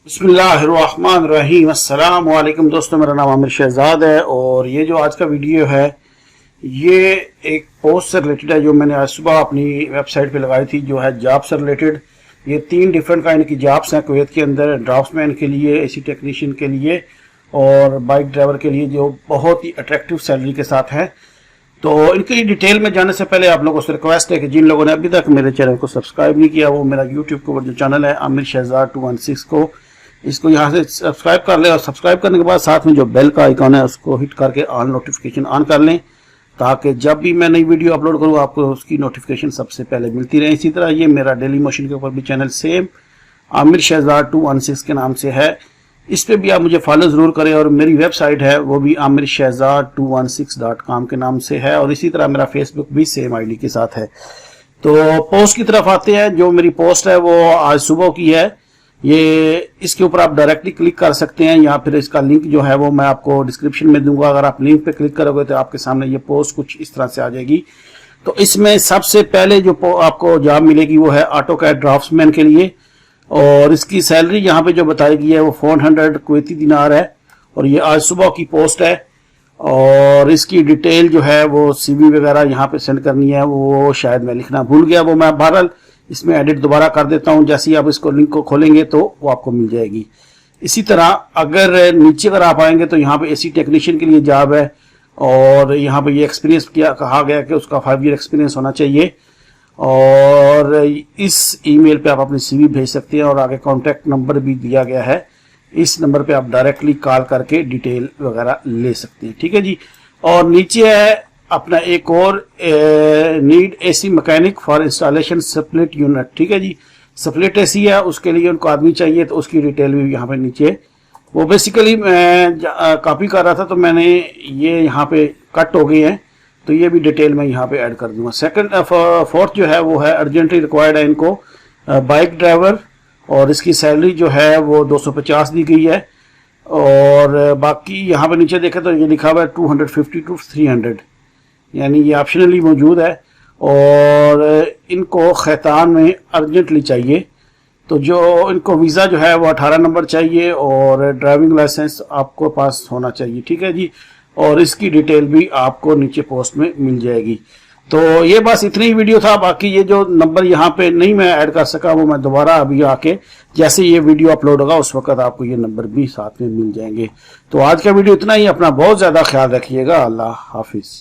बिस्मिल्लाहिर्रहमानिर्रहीम। अस्सलाम वालेकुम दोस्तों, मेरा नाम आमिर शहजाद है और ये जो आज का वीडियो है ये एक पोस्ट से रिलेटेड है जो मैंने आज सुबह अपनी वेबसाइट पे लगाई थी, जो है जॉब से रिलेटेड। ये 3 डिफरेंट काइंड की जॉब्स हैं कुवैत के अंदर, ड्राफ्टमैन के लिए, एसी टेक्नीशियन के लिए और बाइक ड्राइवर के लिए, जो बहुत ही अट्रैक्टिव सैलरी के साथ है। तो इनकी डिटेल में जाने से पहले आप लोगों से रिक्वेस्ट है कि जिन लोगों ने अभी तक मेरे चैनल को सब्सक्राइब नहीं किया, वो मेरा यूट्यूब के ऊपर जो चैनल है आमिर शहजाद 216 को, इसको यहाँ से सब्सक्राइब कर लें और सब्सक्राइब करने के बाद साथ में जो बेल का आइकॉन है उसको हिट करके ऑल नोटिफिकेशन ऑन कर लें, ताकि जब भी मैं नई वीडियो अपलोड करूँ आपको उसकी नोटिफिकेशन सबसे पहले मिलती रहे। इसी तरह ये मेरा डेली मोशन के ऊपर भी चैनल सेम आमिर शहजाद 216 के नाम से है, इस पे भी आप मुझे फॉलो जरूर करें। और मेरी वेबसाइट है वो भी आमिर शहजाद 216.com के नाम से है और इसी तरह मेरा फेसबुक भी सेम आईडी के साथ है। तो पोस्ट की तरफ आते हैं। जो मेरी पोस्ट है वो आज सुबह की है। ये इसके ऊपर आप डायरेक्टली क्लिक कर सकते हैं या फिर इसका लिंक जो है वो मैं आपको डिस्क्रिप्शन में दूंगा। अगर आप लिंक पे क्लिक करोगे तो आपके सामने ये पोस्ट कुछ इस तरह से आ जाएगी। तो इसमें सबसे पहले जो आपको जॉब मिलेगी वो है AutoCAD ड्राफ्ट्समैन के लिए और इसकी सैलरी यहाँ पे जो बताई गई है वो 400 कुवैती दिनार है और ये आज सुबह की पोस्ट है। और इसकी डिटेल जो है वो CV वगैरह यहाँ पे सेंड करनी है, वो शायद मैं लिखना भूल गया, वो मैं बहरहाल इसमें एडिट दोबारा कर देता हूँ। जैसे ही आप इसको लिंक को खोलेंगे तो वो आपको मिल जाएगी। इसी तरह अगर नीचे अगर आप आएंगे तो यहाँ पे एसी टेक्नीशियन के लिए जॉब है और यहाँ पे ये एक्सपीरियंस किया कहा गया कि उसका 5 ईयर एक्सपीरियंस होना चाहिए और इस ईमेल पे आप अपनी CV भेज सकते हैं और आगे कॉन्टैक्ट नंबर भी दिया गया है। इस नंबर पे आप डायरेक्टली कॉल करके डिटेल वगैरह ले सकते हैं, ठीक है जी। और नीचे है अपना एक और need AC mechanic for installation split unit, ठीक है जी। स्प्लिट एसी है, उसके लिए उनको आदमी चाहिए, तो उसकी डिटेल भी यहाँ पे नीचे। वो बेसिकली मैं कॉपी कर रहा था तो मैंने ये यहाँ पे कट हो गए हैं, तो ये भी डिटेल मैं यहाँ पे ऐड कर दूंगा। फोर्थ जो है वो है अर्जेंटली रिक्वायर्ड है इनको बाइक ड्राइवर और इसकी सैलरी जो है वो 250 दी गई है। और बाकी यहाँ पे नीचे देखें तो ये लिखा हुआ है 250 to 300, यानी ये ऑप्शनली मौजूद है और इनको खैतान में अर्जेंटली चाहिए। तो जो इनको वीज़ा जो है वो 18 नंबर चाहिए और ड्राइविंग लाइसेंस आपको पास होना चाहिए, ठीक है जी। और इसकी डिटेल भी आपको नीचे पोस्ट में मिल जाएगी। तो ये बस इतनी ही वीडियो था। बाकी ये जो नंबर यहाँ पे नहीं मैं ऐड कर सका वो मैं दोबारा अभी आके जैसे ये वीडियो अपलोड होगा उस वक्त आपको ये नंबर भी साथ में मिल जाएंगे। तो आज का वीडियो इतना ही। अपना बहुत ज़्यादा ख्याल रखिएगा। अल्लाह हाफिज़।